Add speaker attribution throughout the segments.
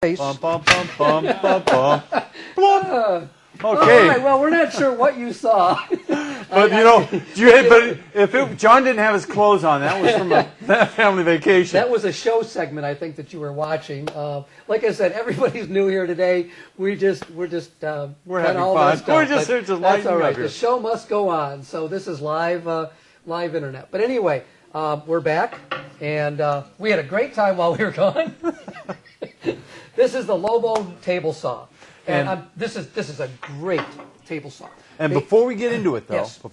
Speaker 1: Bum, bum, bum, bum, bum, bum.
Speaker 2: Okay. All
Speaker 1: Okay,
Speaker 2: right, well, we're not sure what you saw.
Speaker 1: but if John didn't have his clothes on, that was from a family vacation.
Speaker 2: That was a show segment, I think, that you were watching. Like I said, everybody's new here today. We're
Speaker 1: having
Speaker 2: all
Speaker 1: fun.
Speaker 2: messed up,
Speaker 1: We're just
Speaker 2: but
Speaker 1: lighting
Speaker 2: that's all
Speaker 1: up
Speaker 2: right.
Speaker 1: here.
Speaker 2: The show must go on. So this is live internet. But anyway, we're back, and we had a great time while we were gone. This is the Lobo table saw, and this is a great table saw.
Speaker 1: And before we get into it, though,
Speaker 2: Yes.
Speaker 1: a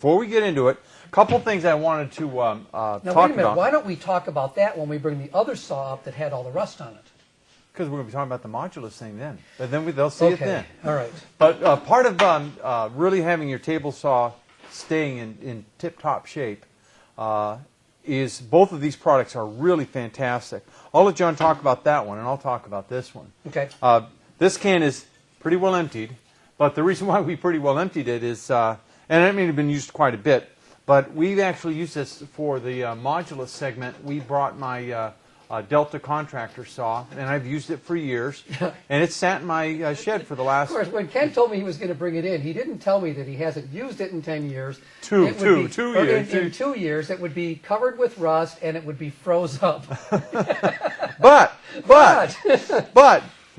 Speaker 1: couple things I wanted to
Speaker 2: Now,
Speaker 1: talk
Speaker 2: wait a minute.
Speaker 1: about.
Speaker 2: Why don't we talk about that when we bring the other saw up that had all the rust on it?
Speaker 1: Because we're going to be talking about the modulus thing then. But then they'll see it then.
Speaker 2: All right.
Speaker 1: But part of really having your table saw staying in tip-top shape is both of these products are really fantastic. I'll let John talk about that one, and I'll talk about this one.
Speaker 2: Okay.
Speaker 1: This can is pretty well emptied, but the reason why we pretty well emptied it is, and I mean, it's been used quite a bit, but we've actually used this for the modulus segment. We brought my Delta contractor saw, and I've used it for years, and it's sat in my shed for the last...
Speaker 2: Of course, when Ken told me he was going to bring it in, he didn't tell me that he hasn't used it in 10 years.
Speaker 1: Two
Speaker 2: years. In 2 years, it would be covered with rust, and it would be froze up.
Speaker 1: But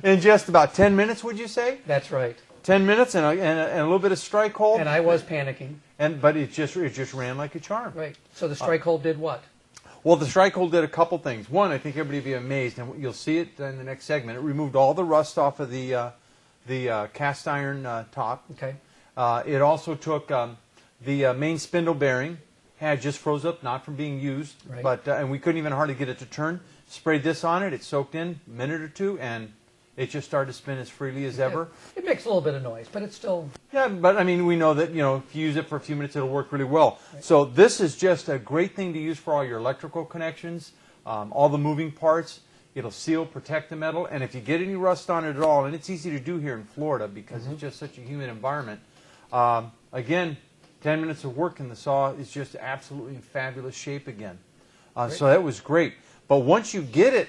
Speaker 1: in just about 10 minutes, would you say?
Speaker 2: That's right.
Speaker 1: 10 minutes and a little bit of strike hold.
Speaker 2: And I was panicking.
Speaker 1: But it just ran like a charm.
Speaker 2: Right. So the strike hold did what?
Speaker 1: Well, the strike hold did a couple things. One, I think everybody will be amazed, and you'll see it in the next segment. It removed all the rust off of the cast iron top.
Speaker 2: Okay.
Speaker 1: It also took the main spindle bearing, had just froze up, not from being used,
Speaker 2: Right.
Speaker 1: but and we couldn't even hardly get it to turn. Sprayed this on it, it soaked in a minute or two, and it just started to spin as freely as ever.
Speaker 2: It makes a little bit of noise, but it's still...
Speaker 1: Yeah, but I mean, we know that, if you use it for a few minutes, it'll work really well.
Speaker 2: Right.
Speaker 1: So this is just a great thing to use for all your electrical connections, all the moving parts. It'll seal, protect the metal, and if you get any rust on it at all, and it's easy to do here in Florida because it's just such a humid environment, again, 10 minutes of work and the saw is just absolutely in fabulous shape again. So that was great. But once you get it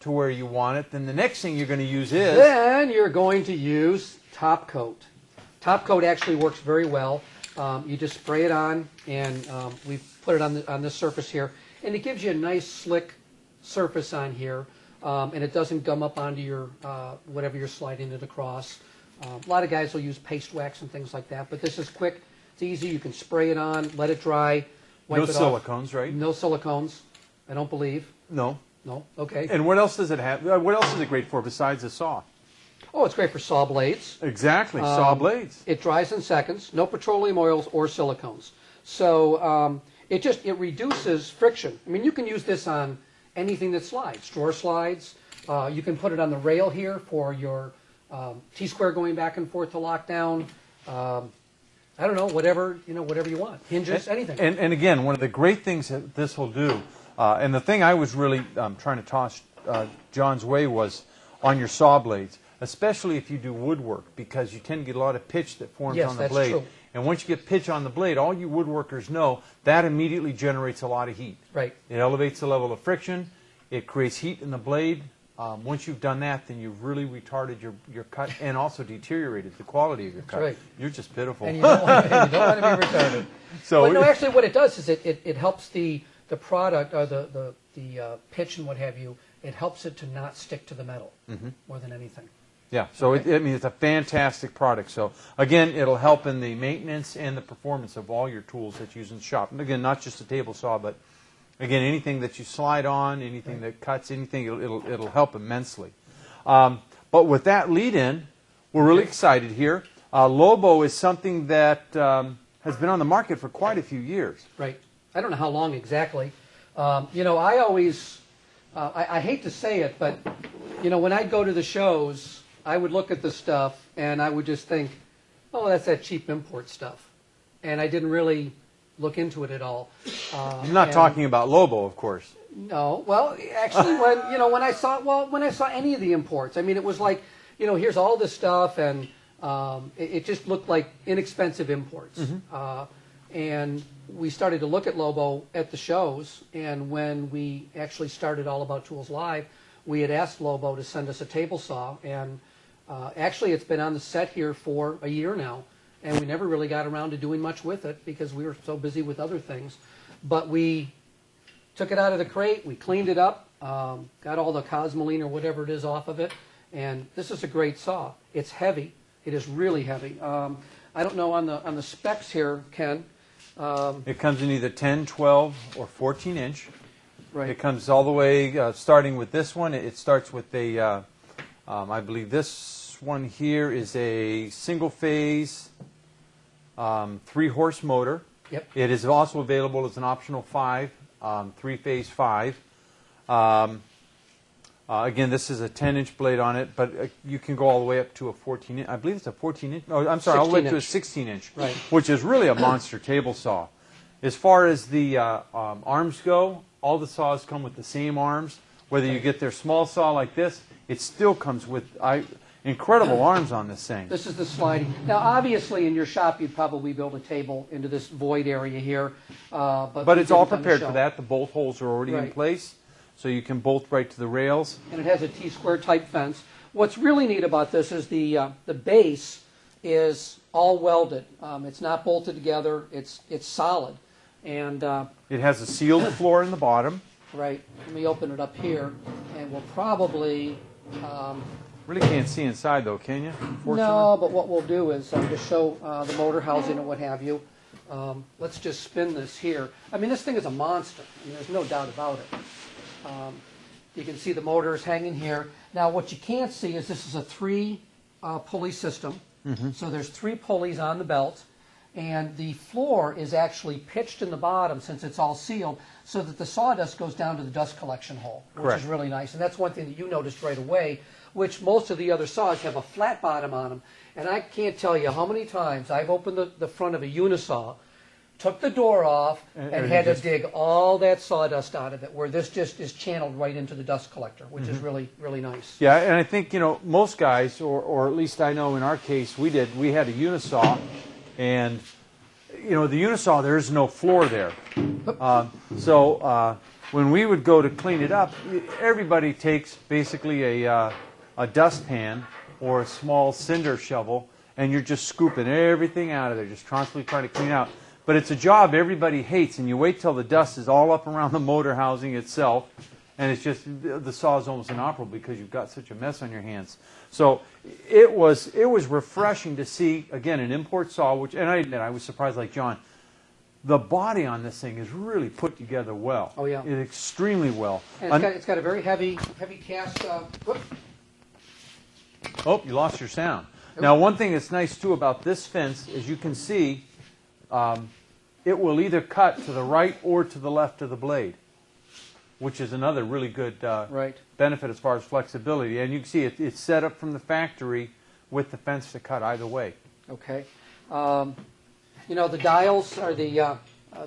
Speaker 1: to where you want it, then the next thing you're going to use is...
Speaker 2: Then you're going to use top coat. Top coat actually works very well. You just spray it on, and we put it on this surface here, and it gives you a nice slick surface on here, and it doesn't gum up onto your whatever you're sliding it across. A lot of guys will use paste wax and things like that, but this is quick. It's easy. You can spray it on, let it dry, wipe it off.
Speaker 1: No silicones, right?
Speaker 2: No silicones, I don't believe.
Speaker 1: No.
Speaker 2: No? Okay.
Speaker 1: And what else does it have? What else is it great for besides the saw?
Speaker 2: Oh, it's great for saw blades.
Speaker 1: Exactly, saw blades.
Speaker 2: It dries in seconds. No petroleum oils or silicones. So it reduces friction. I mean, you can use this on anything that slides, drawer slides. You can put it on the rail here for your T-square going back and forth to lock down. I don't know, whatever you want. Hinges, anything.
Speaker 1: And again, one of the great things that this will do, and the thing I was really trying to toss John's way was on your saw blades, especially if you do woodwork, because you tend to get a lot of pitch that forms on the blade.
Speaker 2: True.
Speaker 1: And once you get pitch on the blade, all you woodworkers know, that immediately generates a lot of heat.
Speaker 2: Right.
Speaker 1: It elevates the level of friction. It creates heat in the blade. Once you've done that, then you've really retarded your cut and also deteriorated the quality of your cut.
Speaker 2: Right.
Speaker 1: You're just pitiful.
Speaker 2: And you don't want to be retarded.
Speaker 1: So
Speaker 2: But no, actually what it does is it helps the product, or the pitch and what have you, it helps it to not stick to the metal more than anything.
Speaker 1: Yeah, so it's a fantastic product. So again, it'll help in the maintenance and the performance of all your tools that you use in the shop. And again, not just a table saw, but again, anything that you slide on, anything that cuts, anything, it'll help immensely. But with that lead-in, we're really excited here. Lobo is something that has been on the market for quite a few years.
Speaker 2: Right. I don't know how long exactly. I always, I hate to say it, but when I'd go to the shows, I would look at the stuff and I would just think, oh, that's that cheap import stuff. And I didn't really look into it at all.
Speaker 1: I'm not talking about Lobo, of course.
Speaker 2: No, well, actually, when I saw any of the imports, I mean, it was like, here's all this stuff, and it just looked like inexpensive imports. And we started to look at Lobo at the shows, and when we actually started All About Tools Live, we had asked Lobo to send us a table saw, and actually it's been on the set here for a year now, and we never really got around to doing much with it because we were so busy with other things. But we took it out of the crate, we cleaned it up, got all the cosmoline or whatever it is off of it, and this is a great saw. It's heavy. It is really heavy. I don't know on the specs here, Ken.
Speaker 1: It comes in either 10, 12, or 14 inch.
Speaker 2: Right.
Speaker 1: It comes all the way, starting with this one. It starts with a, I believe this one here is a single phase 3-horse motor.
Speaker 2: Yep.
Speaker 1: It is also available as an optional 5, 3-phase 5. Again, this is a 10-inch blade on it, but you can go all the way up to a 14-inch. I believe it's a 14-inch. Oh, I'm sorry, all the way to a 16-inch,
Speaker 2: right,
Speaker 1: which is really a monster table saw. As far as the arms go, all the saws come with the same arms. Whether you get their small saw like this, it still comes with incredible arms on this thing.
Speaker 2: This is the sliding. Now, obviously, in your shop, you'd probably build a table into this void area here.
Speaker 1: But it's all prepared for that. The bolt holes are already in place, so you can bolt right to the rails.
Speaker 2: And it has a T-square type fence. What's really neat about this is the base is all welded. It's not bolted together. It's solid. And
Speaker 1: it has a sealed floor in the bottom.
Speaker 2: Right. Let me open it up here, and we'll probably.
Speaker 1: Really can't see inside though, can you?
Speaker 2: No, but what we'll do is just show the motor housing and what have you. Let's just spin this here. I mean, this thing is a monster. I mean, there's no doubt about it. You can see the motors hanging here. Now, what you can't see is this is a 3 pulley system. Mm-hmm. So there's 3 pulleys on the belt, and the floor is actually pitched in the bottom since it's all sealed, so that the sawdust goes down to the dust collection hole, which
Speaker 1: Correct.
Speaker 2: is really nice. And that's one thing that you noticed right away, which most of the other saws have a flat bottom on them. And I can't tell you how many times I've opened the front of a unisaw, took the door off, and had to dig all that sawdust out of it, where this just is channeled right into the dust collector, which is really, really nice.
Speaker 1: Yeah, and I think, most guys, or at least I know in our case, we had a unisaw, and, the unisaw, there is no floor there. So when we would go to clean it up, everybody takes basically a dustpan or a small cinder shovel, and you're just scooping everything out of there, just constantly trying to clean out. But it's a job everybody hates, and you wait till the dust is all up around the motor housing itself, and it's just, the saw is almost inoperable because you've got such a mess on your hands. So it was refreshing to see, again, an import saw, which, and I admit, I was surprised like John, the body on this thing is really put together well.
Speaker 2: Oh, yeah.
Speaker 1: Extremely well.
Speaker 2: And it's got a very heavy cast.
Speaker 1: Oh, you lost your sound. Now, one thing that's nice, too, about this fence, as you can see, it will either cut to the right or to the left of the blade, which is another really good benefit as far as flexibility. And you can see it's set up from the factory with the fence to cut either way.
Speaker 2: Okay. The dials are the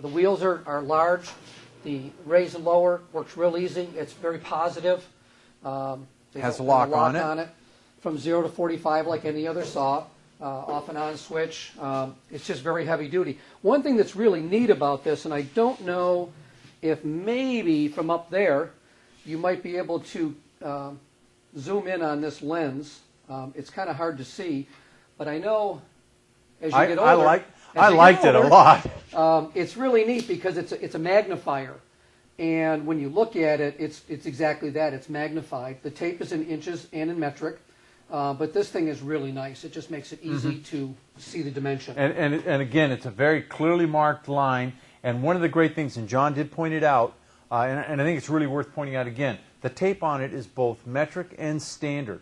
Speaker 2: wheels are large. The raise and lower works real easy. It's very positive.
Speaker 1: Has a lock on it.
Speaker 2: From 0 to 45 like any other saw. Off and on switch. It's just very heavy duty. One thing that's really neat about this, and I don't know if maybe from up there you might be able to zoom in on this lens. It's kind of hard to see, but I know as you get older,
Speaker 1: I liked it a lot.
Speaker 2: It's really neat because it's a magnifier, and when you look at it, it's exactly that. It's magnified. The tape is in inches and in metric. But this thing is really nice. It just makes it easy to see the dimension.
Speaker 1: And again, it's a very clearly marked line. And one of the great things, and John did point it out, and I think it's really worth pointing out again, the tape on it is both metric and standard.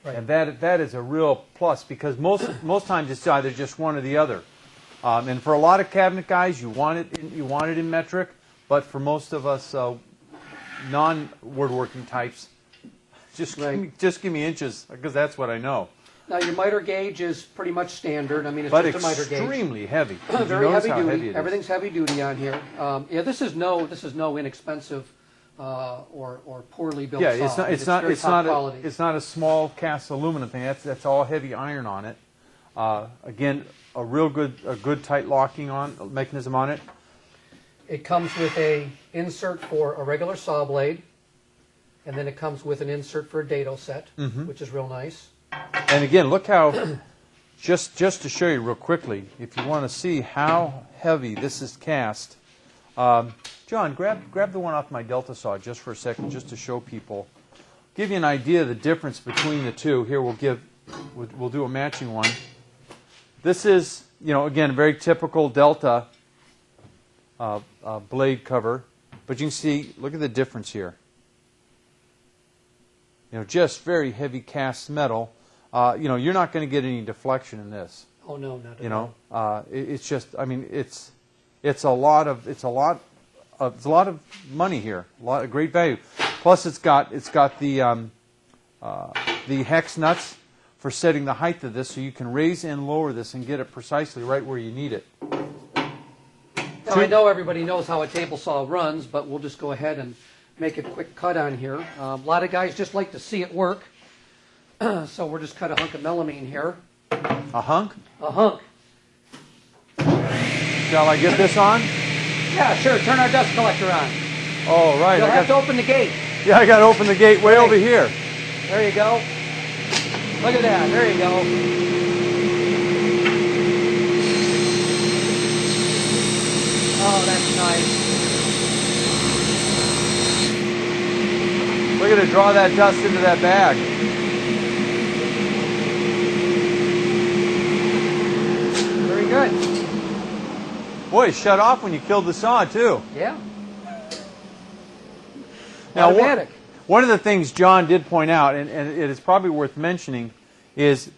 Speaker 1: Right. And that is a real plus because most times it's either just one or the other. And for a lot of cabinet guys, you want it in metric, but for most of us non-woodworking types, just give me inches, because that's what I know.
Speaker 2: Now, your miter gauge is pretty much standard. I mean, it's
Speaker 1: but
Speaker 2: just a miter gauge.
Speaker 1: Extremely heavy.
Speaker 2: Very heavy duty. Everything's heavy duty on here. Yeah, this is no inexpensive or poorly built saw.
Speaker 1: It's not a small cast aluminum thing. That's all heavy iron on it. Again, a good tight locking mechanism on it.
Speaker 2: It comes with a insert for a regular saw blade. And then it comes with an insert for a dado set, which is real nice.
Speaker 1: And again, look how, just to show you real quickly, if you want to see how heavy this is cast, John, grab the one off my Delta saw just for a second, just to show people, give you an idea of the difference between the two. Here we'll do a matching one. This is, again, a very typical Delta blade cover, but you can see, look at the difference here. Just very heavy cast metal. You're not going to get any deflection in this.
Speaker 2: Oh no, not at all.
Speaker 1: It's just, I mean, it's a lot of money here, a lot of great value. Plus, it's got the hex nuts for setting the height of this, so you can raise and lower this and get it precisely right where you need it.
Speaker 2: Now, I know everybody knows how a table saw runs, but we'll just go ahead and make a quick cut on here. A lot of guys just like to see it work, so we'll just cut a hunk of melamine here.
Speaker 1: A hunk?
Speaker 2: A hunk.
Speaker 1: Shall I get this on?
Speaker 2: Yeah, sure. Turn our dust collector on.
Speaker 1: Oh, right.
Speaker 2: You'll have to open the gate.
Speaker 1: Yeah, I got to open the gate way over here.
Speaker 2: There you go. Look at that. There you go. Oh, that's nice.
Speaker 1: We're going to draw that dust into that bag.
Speaker 2: Very good.
Speaker 1: Boy, it shut off when you killed the saw, too.
Speaker 2: Yeah.
Speaker 1: Now,
Speaker 2: Automatic.
Speaker 1: one of the things John did point out, and it is probably worth mentioning, is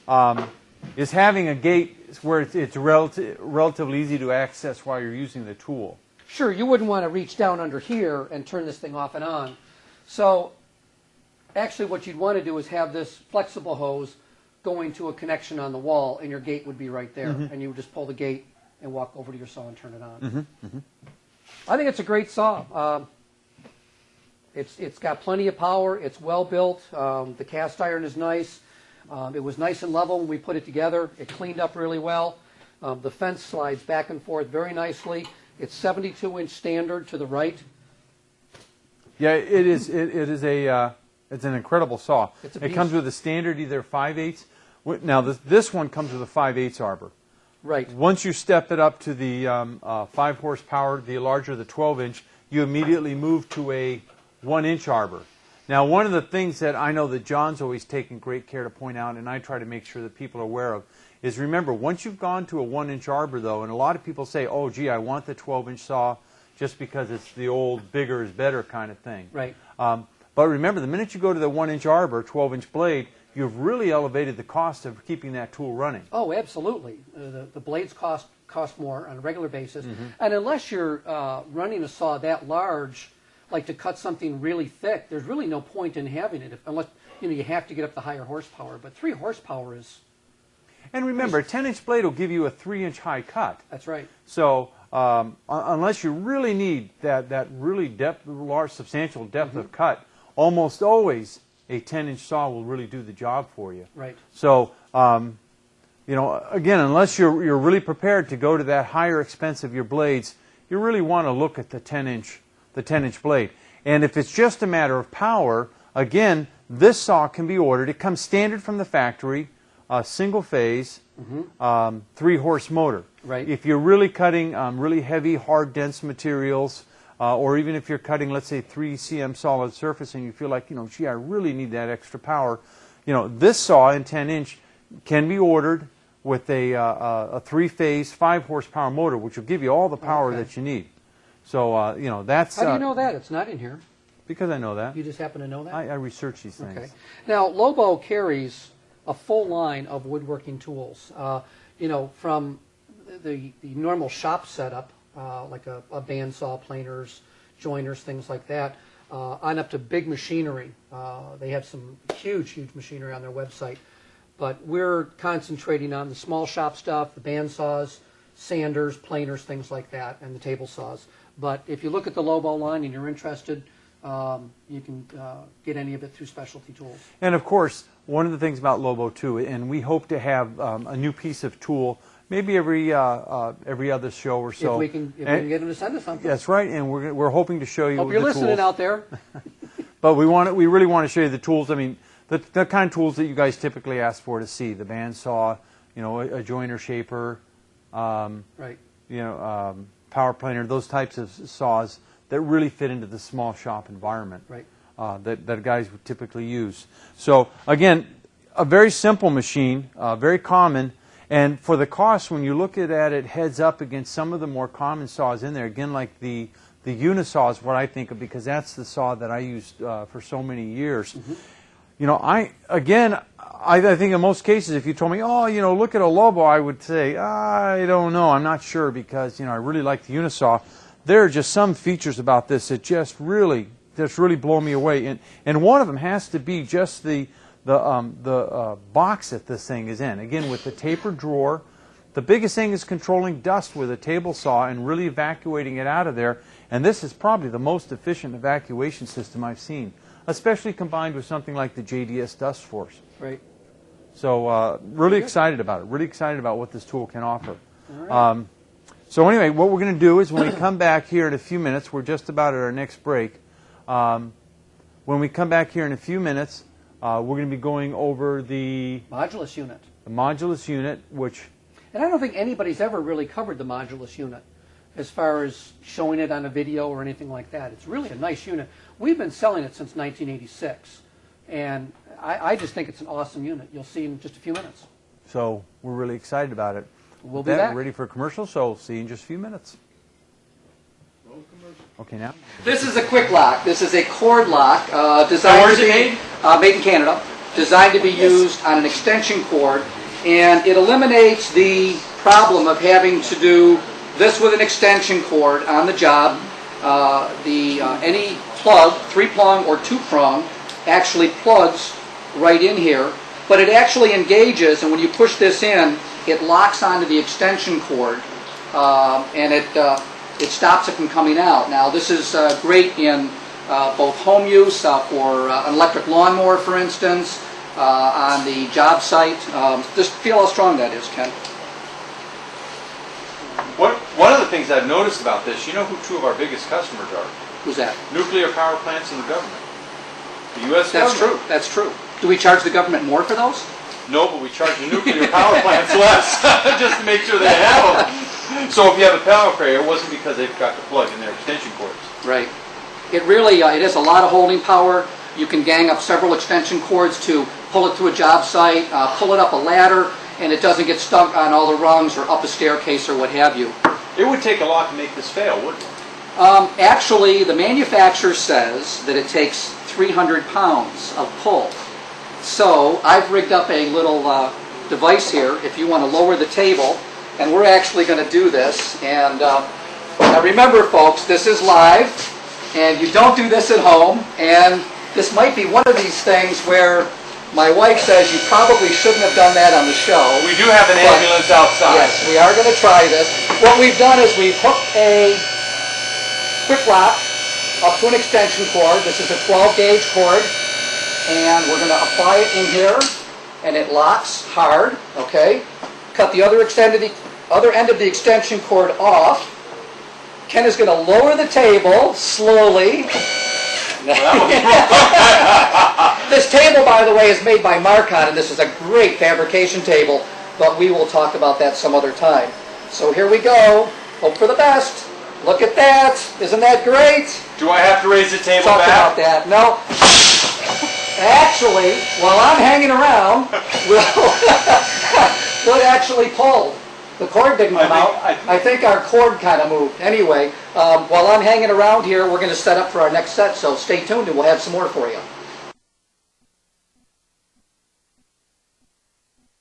Speaker 1: having a gate where it's relatively easy to access while you're using the tool.
Speaker 2: Sure, you wouldn't want to reach down under here and turn this thing off and on. So actually what you'd want to do is have this flexible hose going to a connection on the wall, and your gate would be right there. And you would just pull the gate and walk over to your saw and turn it on. I think it's a great saw. It's got plenty of power. It's well built. The cast iron is nice. It was nice and level when we put it together. It cleaned up really well. The fence slides back and forth very nicely. It's 72-inch standard to the right.
Speaker 1: Yeah, it is. It's an incredible saw.
Speaker 2: It
Speaker 1: comes with a standard either 5/8. Now this one comes with a 5/8 arbor.
Speaker 2: Right.
Speaker 1: Once you step it up to the 5 horsepower, the larger the 12-inch, you immediately move to a 1-inch arbor. Now, one of the things that I know that John's always taken great care to point out, and I try to make sure that people are aware of, is remember, once you've gone to a 1-inch arbor, though, and a lot of people say, oh, gee, I want the 12-inch saw just because it's the old bigger is better kind of thing.
Speaker 2: Right.
Speaker 1: But remember, the minute you go to the 1-inch arbor, 12-inch blade, you've really elevated the cost of keeping that tool running.
Speaker 2: Oh, absolutely. The blades cost more on a regular basis. And unless you're running a saw that large, like to cut something really thick, there's really no point in having it unless you have to get up the higher horsepower. But 3 horsepower is...
Speaker 1: And remember, a 10-inch blade will give you a 3-inch high cut.
Speaker 2: That's right.
Speaker 1: So unless you really need that really large, substantial depth of cut, almost always a 10-inch saw will really do the job for you.
Speaker 2: Right.
Speaker 1: So, again, unless you're really prepared to go to that higher expense of your blades, you really want to look at the 10-inch blade. And if it's just a matter of power, again, this saw can be ordered. It comes standard from the factory, single phase, 3-horse motor.
Speaker 2: Right.
Speaker 1: If you're really cutting really heavy, hard, dense materials, or even if you're cutting, let's say, 3 cm solid surface and you feel like, gee, I really need that extra power, this saw in 10-inch can be ordered with a 3-phase, 5-horsepower motor, which will give you all the power that you need. So, that's...
Speaker 2: How do you know that? It's not in here.
Speaker 1: Because I know that.
Speaker 2: You just happen to know that?
Speaker 1: I research these things.
Speaker 2: Okay. Now, Lobo carries a full line of woodworking tools. From the normal shop setup, like a bandsaw, planers, joiners, things like that, on up to big machinery. They have some huge machinery on their website. But we're concentrating on the small shop stuff, the bandsaws, sanders, planers, things like that, and the table saws. But if you look at the Lobo line and you're interested, you can get any of it through Specialty Tools.
Speaker 1: And of course, one of the things about Lobo too, and we hope to have a new piece of tool maybe every other show or so.
Speaker 2: If we can get them to send us something.
Speaker 1: That's right, and we're hoping to show you.
Speaker 2: Hope you're listening
Speaker 1: tools.
Speaker 2: out there.
Speaker 1: But we really want to show you the tools. I mean, the kind of tools that you guys typically ask for to see: the bandsaw, you know, a joiner shaper,
Speaker 2: Right.
Speaker 1: you know, power planer, those types of saws that really fit into the small shop environment.
Speaker 2: Right.
Speaker 1: That guys would typically use. So again, a very simple machine, very common, and for the cost, when you look at it heads up against some of the more common saws in there, again, like the Unisaw is what I think of, because that's the saw that I used for so many years. You know, I think in most cases, if you told me, oh, you know, look at a Lobo, I would say, I don't know, I'm not sure, because, you know, I really like the Unisaw. There are just some features about this that just really blow me away, and one of them has to be just the box that this thing is in. Again, with the tapered drawer, the biggest thing is controlling dust with a table saw and really evacuating it out of there. And this is probably the most efficient evacuation system I've seen, especially combined with something like the JDS Dust Force.
Speaker 2: Right.
Speaker 1: So really excited about it. Really excited about what this tool can offer.
Speaker 2: All right.
Speaker 1: So anyway, what we're going to do is when we come back here in a few minutes, we're just about at our next break. When we come back here in a few minutes, we're going to be going over the
Speaker 2: Modulus unit.
Speaker 1: modulus unit, which...
Speaker 2: And I don't think anybody's ever really covered the modulus unit as far as showing it on a video or anything like that. It's really a nice unit. We've been selling it since 1986, and I just think it's an awesome unit. You'll see in just a few minutes.
Speaker 1: So we're really excited about it.
Speaker 2: We'll
Speaker 1: With
Speaker 2: be
Speaker 1: that,
Speaker 2: back.
Speaker 1: we're ready for a commercial, so see you in just a few minutes. Okay, now?
Speaker 2: This is a quick lock. This is a cord lock designed
Speaker 1: where's
Speaker 2: to
Speaker 1: it
Speaker 2: be
Speaker 1: made?
Speaker 2: made in Canada, designed to be used on an extension cord, and it eliminates the problem of having to do this with an extension cord on the job. Any plug, 3-prong or 2-prong, actually plugs right in here, but it actually engages, and when you push this in, it locks onto the extension cord, and it stops it from coming out. Now, this is great in both home use for an electric lawnmower, for instance, on the job site. Just feel how strong that is, Ken.
Speaker 1: One of the things I've noticed about this, you know who two of our biggest customers are?
Speaker 2: Who's that?
Speaker 1: Nuclear power plants and the government. The U.S.
Speaker 2: That's
Speaker 1: government.
Speaker 2: true. That's true. Do we charge the government more for those?
Speaker 1: No, but we charge the nuclear power plants less, just to make sure they have them. So if you have a power failure, it wasn't because they've got the plug in their extension cords.
Speaker 2: Right. It really, it has a lot of holding power. You can gang up several extension cords to pull it to a job site, pull it up a ladder, and it doesn't get stuck on all the rungs or up a staircase or what have you.
Speaker 1: It would take a lot to make this fail, wouldn't it?
Speaker 2: Actually, the manufacturer says that it takes 300 pounds of pull. So I've rigged up a little device here if you want to lower the table, and we're actually going to do this. And now remember, folks, this is live, and you don't do this at home. And this might be one of these things where my wife says you probably shouldn't have done that on the show.
Speaker 1: We do have an ambulance outside.
Speaker 2: Yes, we are going to try this. What we've done is we've hooked a quick lock up to an extension cord. This is a 12-gauge cord, and we're going to apply it in here, and it locks hard. Okay. Cut the other end of the extension cord off. Ken is going to lower the table slowly. This table, by the way, is made by Marcon, and this is a great fabrication table, but we will talk about that some other time. So here we go. Hope for the best. Look at that. Isn't that great?
Speaker 1: Do I have to raise the table
Speaker 2: Talk
Speaker 1: back?
Speaker 2: about that. No. Actually, while I'm hanging around, we'll actually pull. The cord didn't come out. I think our cord kind of moved. Anyway, while I'm hanging around here, we're going to set up for our next set, so stay tuned and we'll have some more for you.